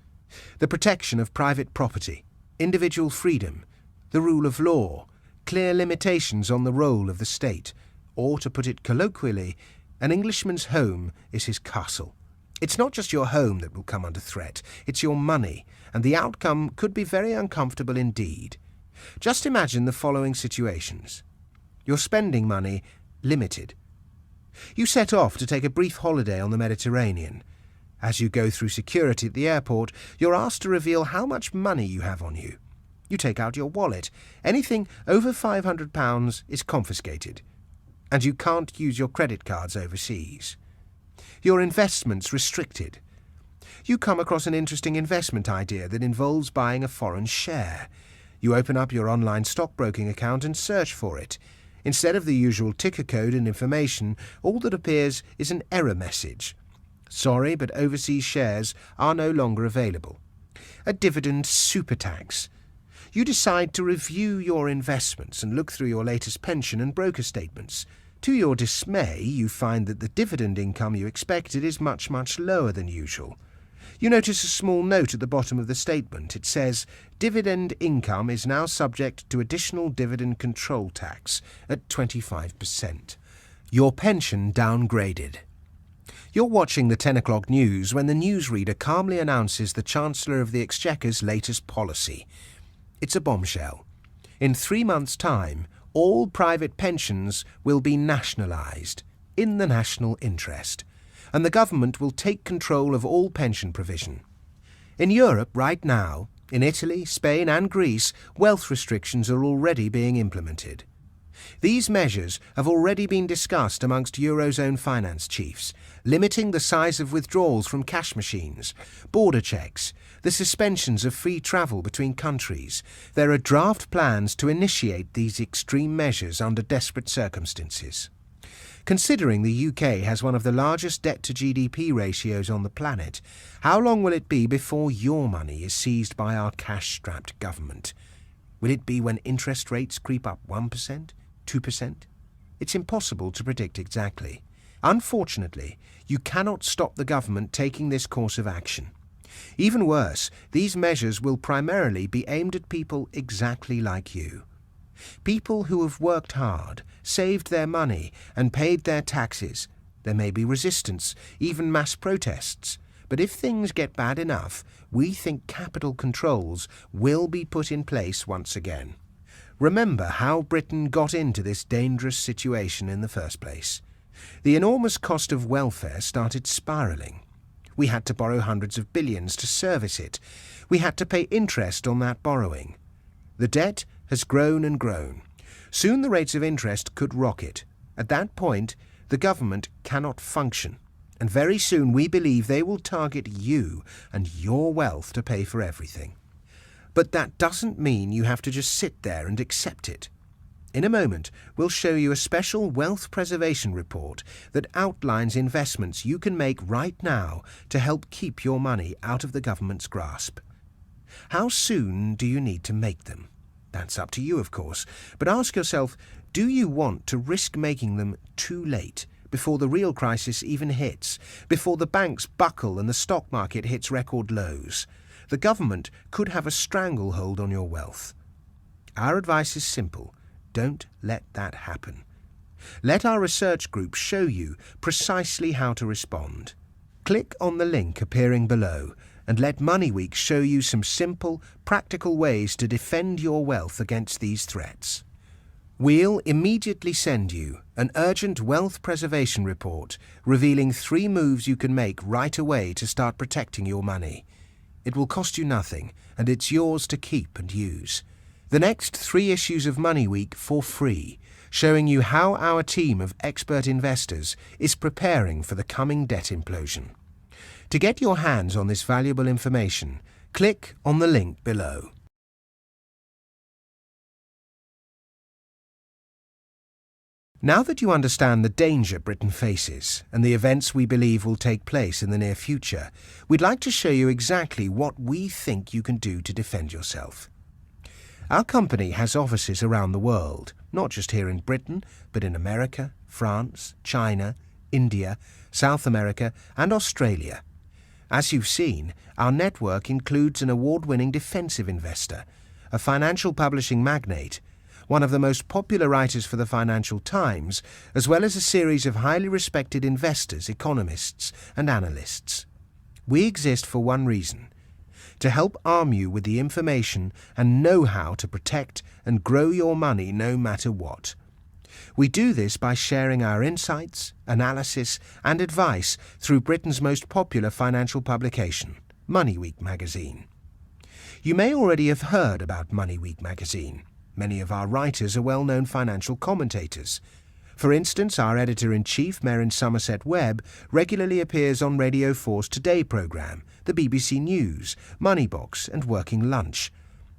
The protection of private property, individual freedom, the rule of law, clear limitations on the role of the state, or, to put it colloquially, an Englishman's home is his castle. It's not just your home that will come under threat, it's your money, and the outcome could be very uncomfortable indeed. Just imagine the following situations. Your spending money limited. You set off to take a brief holiday on the Mediterranean. As you go through security at the airport, you're asked to reveal how much money you have on you. You take out your wallet. Anything over £500 is confiscated. And you can't use your credit cards overseas. Your investments restricted. You come across an interesting investment idea that involves buying a foreign share. You open up your online stockbroking account and search for it. Instead of the usual ticker code and information, all that appears is an error message. Sorry, but overseas shares are no longer available. A dividend super tax. You decide to review your investments and look through your latest pension and broker statements. To your dismay, you find that the dividend income you expected is much, much lower than usual. You notice a small note at the bottom of the statement. It says, dividend income is now subject to additional dividend control tax at 25%. Your pension downgraded. You're watching the 10 o'clock news when the newsreader calmly announces the Chancellor of the Exchequer's latest policy. It's a bombshell. In 3 months' time, all private pensions will be nationalised in the national interest, and the government will take control of all pension provision. In Europe right now, in Italy, Spain and Greece, wealth restrictions are already being implemented. These measures have already been discussed amongst Eurozone finance chiefs, limiting the size of withdrawals from cash machines, border checks, the suspensions of free travel between countries. There are draft plans to initiate these extreme measures under desperate circumstances. Considering the UK has one of the largest debt-to-GDP ratios on the planet, how long will it be before your money is seized by our cash-strapped government? Will it be when interest rates creep up 1%, 2%? It's impossible to predict exactly. Unfortunately, you cannot stop the government taking this course of action. Even worse, these measures will primarily be aimed at people exactly like you. People who have worked hard, saved their money and paid their taxes. There may be resistance, even mass protests. But if things get bad enough, we think capital controls will be put in place once again. Remember how Britain got into this dangerous situation in the first place. The enormous cost of welfare started spiralling. We had to borrow hundreds of billions to service it. We had to pay interest on that borrowing. The debt has grown and grown. Soon the rates of interest could rocket. At that point, the government cannot function. And very soon we believe they will target you and your wealth to pay for everything. But that doesn't mean you have to just sit there and accept it. In a moment, we'll show you a special wealth preservation report that outlines investments you can make right now to help keep your money out of the government's grasp. How soon do you need to make them? That's up to you, of course, but ask yourself, do you want to risk making them too late, before the real crisis even hits, before the banks buckle and the stock market hits record lows? The government could have a stranglehold on your wealth. Our advice is simple. Don't let that happen. Let our research group show you precisely how to respond. Click on the link appearing below and let MoneyWeek show you some simple, practical ways to defend your wealth against these threats. We'll immediately send you an urgent wealth preservation report revealing 3 moves you can make right away to start protecting your money. It will cost you nothing, and it's yours to keep and use. The next 3 issues of MoneyWeek for free, showing you how our team of expert investors is preparing for the coming debt implosion. To get your hands on this valuable information, click on the link below. Now that you understand the danger Britain faces and the events we believe will take place in the near future, we'd like to show you exactly what we think you can do to defend yourself. Our company has offices around the world, not just here in Britain, but in America, France, China, India, South America, and Australia. As you've seen, our network includes an award-winning defensive investor, a financial publishing magnate, one of the most popular writers for the Financial Times, as well as a series of highly respected investors, economists, and analysts. We exist for one reason: to help arm you with the information and know-how to protect and grow your money no matter what. We do this by sharing our insights, analysis, and advice through Britain's most popular financial publication, MoneyWeek magazine. You may already have heard about MoneyWeek magazine. Many of our writers are well-known financial commentators. For instance, our editor-in-chief, Merrin Somerset Webb, regularly appears on Radio 4's Today programme, the BBC News, Moneybox and Working Lunch.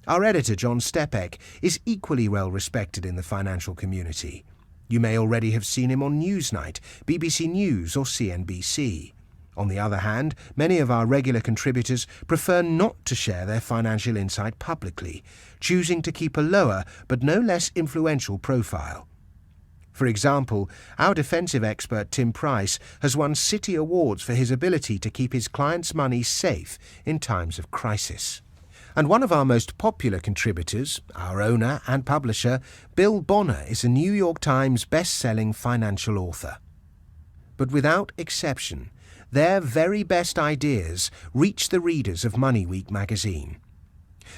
Our editor, John Stepek, is equally well respected in the financial community. You may already have seen him on Newsnight, BBC News or CNBC. On the other hand, many of our regular contributors prefer not to share their financial insight publicly, choosing to keep a lower but no less influential profile. For example, our defensive expert Tim Price has won City Awards for his ability to keep his clients' money safe in times of crisis. And one of our most popular contributors, our owner and publisher, Bill Bonner, is a New York Times best-selling financial author. But without exception, their very best ideas reach the readers of Money Week magazine.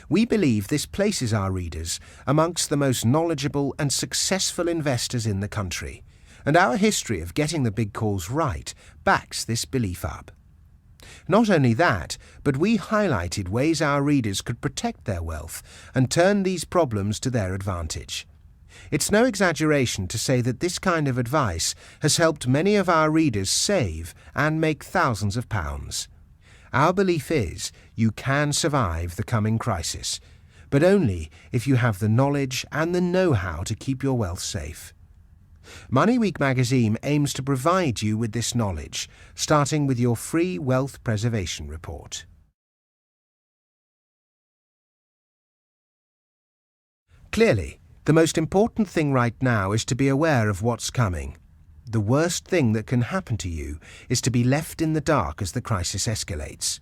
We believe this places our readers amongst the most knowledgeable and successful investors in the country, and our history of getting the big calls right backs this belief up. Not only that, but we highlighted ways our readers could protect their wealth and turn these problems to their advantage. It's no exaggeration to say that this kind of advice has helped many of our readers save and make thousands of pounds. Our belief is you can survive the coming crisis, but only if you have the knowledge and the know-how to keep your wealth safe. Money Week magazine aims to provide you with this knowledge, starting with your free wealth preservation report. Clearly, the most important thing right now is to be aware of what's coming. The worst thing that can happen to you is to be left in the dark as the crisis escalates.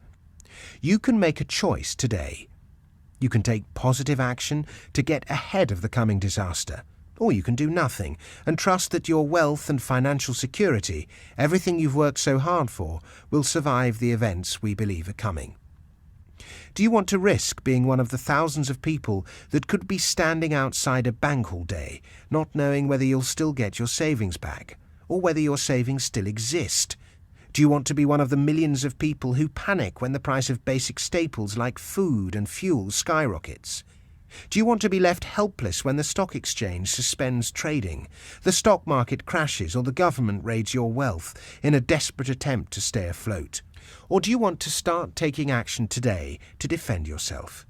You can make a choice today. You can take positive action to get ahead of the coming disaster, or you can do nothing and trust that your wealth and financial security, everything you've worked so hard for, will survive the events we believe are coming. Do you want to risk being one of the thousands of people that could be standing outside a bank all day, not knowing whether you'll still get your savings back, or whether your savings still exist? Do you want to be one of the millions of people who panic when the price of basic staples like food and fuel skyrockets? Do you want to be left helpless when the stock exchange suspends trading, the stock market crashes, or the government raids your wealth in a desperate attempt to stay afloat? Or do you want to start taking action today to defend yourself?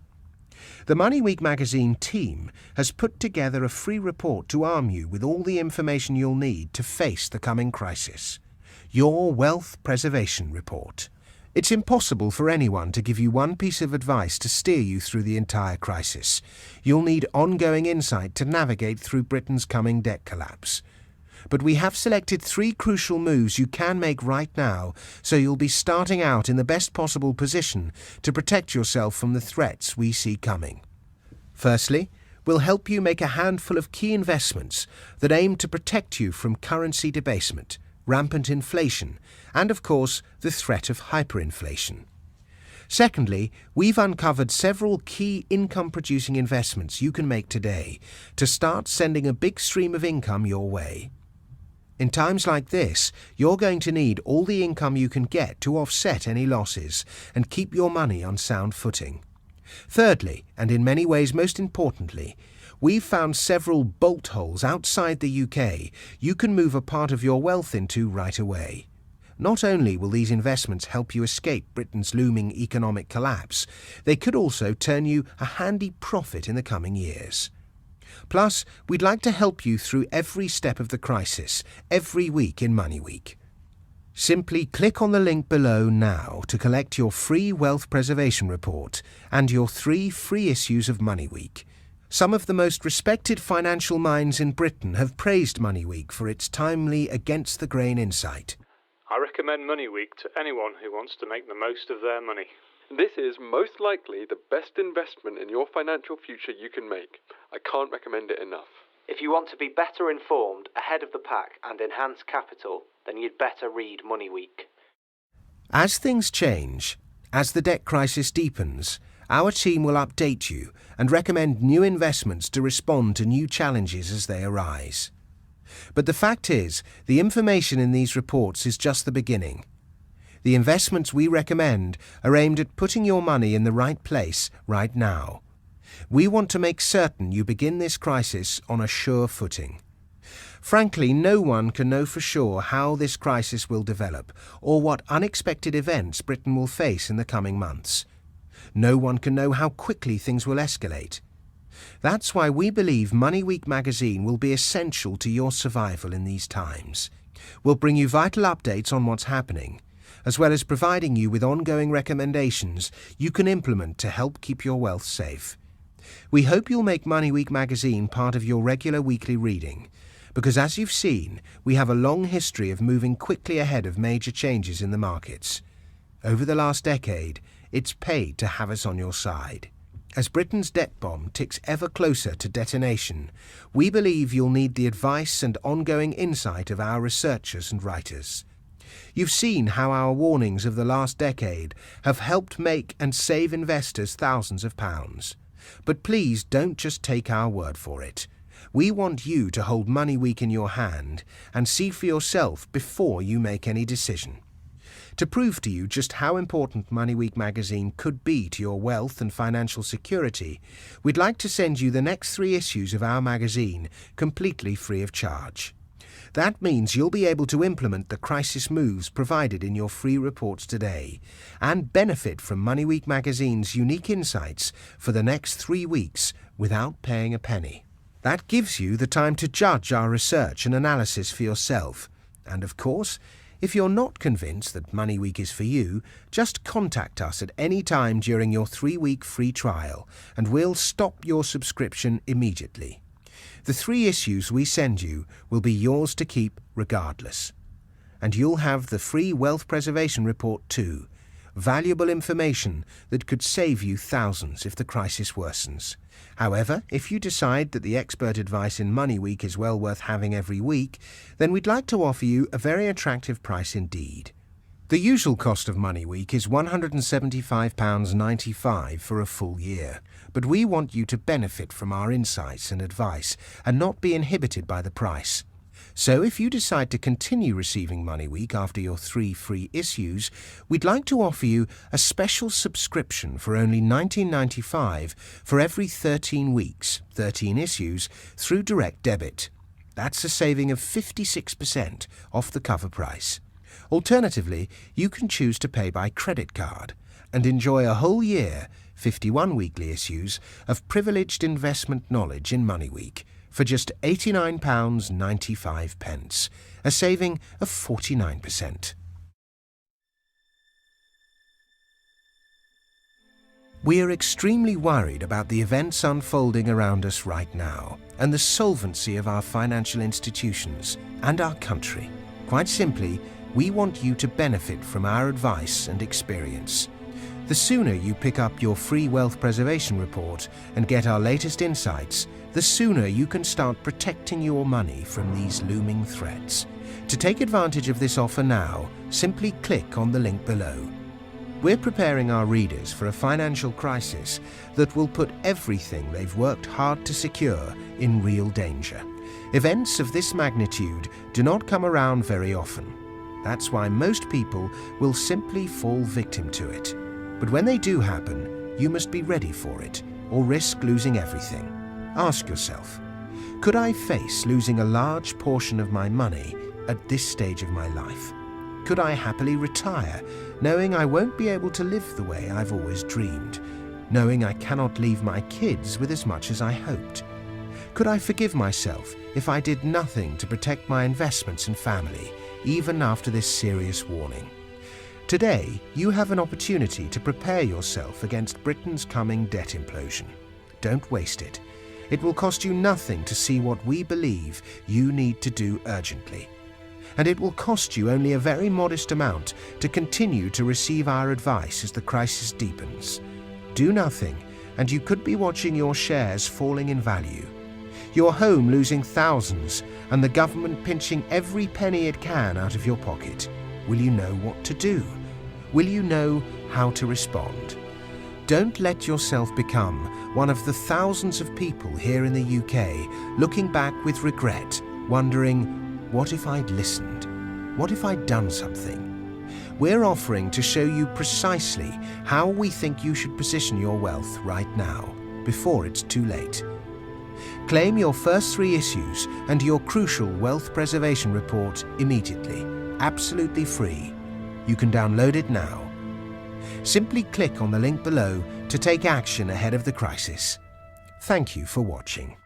The Money Week magazine team has put together a free report to arm you with all the information you'll need to face the coming crisis. Your Wealth Preservation Report. It's impossible for anyone to give you one piece of advice to steer you through the entire crisis. You'll need ongoing insight to navigate through Britain's coming debt collapse. But we have selected 3 crucial moves you can make right now, so you'll be starting out in the best possible position to protect yourself from the threats we see coming. Firstly, we'll help you make a handful of key investments that aim to protect you from currency debasement, rampant inflation, and of course, the threat of hyperinflation. Secondly, we've uncovered several key income-producing investments you can make today to start sending a big stream of income your way. In times like this, you're going to need all the income you can get to offset any losses and keep your money on sound footing. Thirdly, and in many ways most importantly, we've found several bolt holes outside the UK you can move a part of your wealth into right away. Not only will these investments help you escape Britain's looming economic collapse, they could also turn you a handy profit in the coming years. Plus, we'd like to help you through every step of the crisis, every week in Money Week. Simply click on the link below now to collect your free wealth preservation report and your 3 free issues of Money Week. Some of the most respected financial minds in Britain have praised Money Week for its timely, against-the-grain insight. I recommend Money Week to anyone who wants to make the most of their money. This is most likely the best investment in your financial future you can make. I can't recommend it enough. If you want to be better informed, ahead of the pack and enhance capital, then you'd better read Money Week. As things change, as the debt crisis deepens, our team will update you and recommend new investments to respond to new challenges as they arise. But the fact is, the information in these reports is just the beginning. The investments we recommend are aimed at putting your money in the right place right now. We want to make certain you begin this crisis on a sure footing. Frankly, no one can know for sure how this crisis will develop or what unexpected events Britain will face in the coming months. No one can know how quickly things will escalate. That's why we believe Money Week magazine will be essential to your survival in these times. We'll bring you vital updates on what's happening, as well as providing you with ongoing recommendations you can implement to help keep your wealth safe. We hope you'll make Money Week magazine part of your regular weekly reading, because as you've seen, we have a long history of moving quickly ahead of major changes in the markets. Over the last decade, it's paid to have us on your side. As Britain's debt bomb ticks ever closer to detonation, we believe you'll need the advice and ongoing insight of our researchers and writers. You've seen how our warnings of the last decade have helped make and save investors thousands of pounds. But please don't just take our word for it. We want you to hold Money Week in your hand and see for yourself before you make any decision. To prove to you just how important Money Week magazine could be to your wealth and financial security, we'd like to send you the next 3 issues of our magazine completely free of charge. That means you'll be able to implement the crisis moves provided in your free reports today and benefit from Money Week magazine's unique insights for the next 3 weeks without paying a penny. That gives you the time to judge our research and analysis for yourself. And of course, if you're not convinced that Money Week is for you, just contact us at any time during your 3-week free trial and we'll stop your subscription immediately. The 3 issues we send you will be yours to keep regardless. And you'll have the free Wealth Preservation Report too, valuable information that could save you thousands if the crisis worsens. However, if you decide that the expert advice in Money Week is well worth having every week, then we'd like to offer you a very attractive price indeed. The usual cost of Money Week is £175.95 for a full year, but we want you to benefit from our insights and advice and not be inhibited by the price. So if you decide to continue receiving Money Week after your 3 free issues, we'd like to offer you a special subscription for only £19.95 for every 13 weeks, 13 issues, through direct debit. That's a saving of 56% off the cover price. Alternatively, you can choose to pay by credit card and enjoy a whole year, 51 weekly issues, of privileged investment knowledge in Money Week for just £89.95, a saving of 49%. We are extremely worried about the events unfolding around us right now and the solvency of our financial institutions and our country. Quite simply, we want you to benefit from our advice and experience. The sooner you pick up your free Wealth Preservation Report and get our latest insights, the sooner you can start protecting your money from these looming threats. To take advantage of this offer now, simply click on the link below. We're preparing our readers for a financial crisis that will put everything they've worked hard to secure in real danger. Events of this magnitude do not come around very often. That's why most people will simply fall victim to it. But when they do happen, you must be ready for it or risk losing everything. Ask yourself, could I face losing a large portion of my money at this stage of my life? Could I happily retire, knowing I won't be able to live the way I've always dreamed, knowing I cannot leave my kids with as much as I hoped? Could I forgive myself if I did nothing to protect my investments and family, even after this serious warning? Today, you have an opportunity to prepare yourself against Britain's coming debt implosion. Don't waste it. It will cost you nothing to see what we believe you need to do urgently. And it will cost you only a very modest amount to continue to receive our advice as the crisis deepens. Do nothing, and you could be watching your shares falling in value, your home losing thousands, and the government pinching every penny it can out of your pocket. Will you know what to do? Will you know how to respond? Don't let yourself become one of the thousands of people here in the UK looking back with regret, wondering, what if I'd listened? What if I'd done something? We're offering to show you precisely how we think you should position your wealth right now, before it's too late. Claim your first 3 issues and your crucial Wealth Preservation Report immediately, absolutely free. You can download it now. Simply click on the link below to take action ahead of the crisis. Thank you for watching.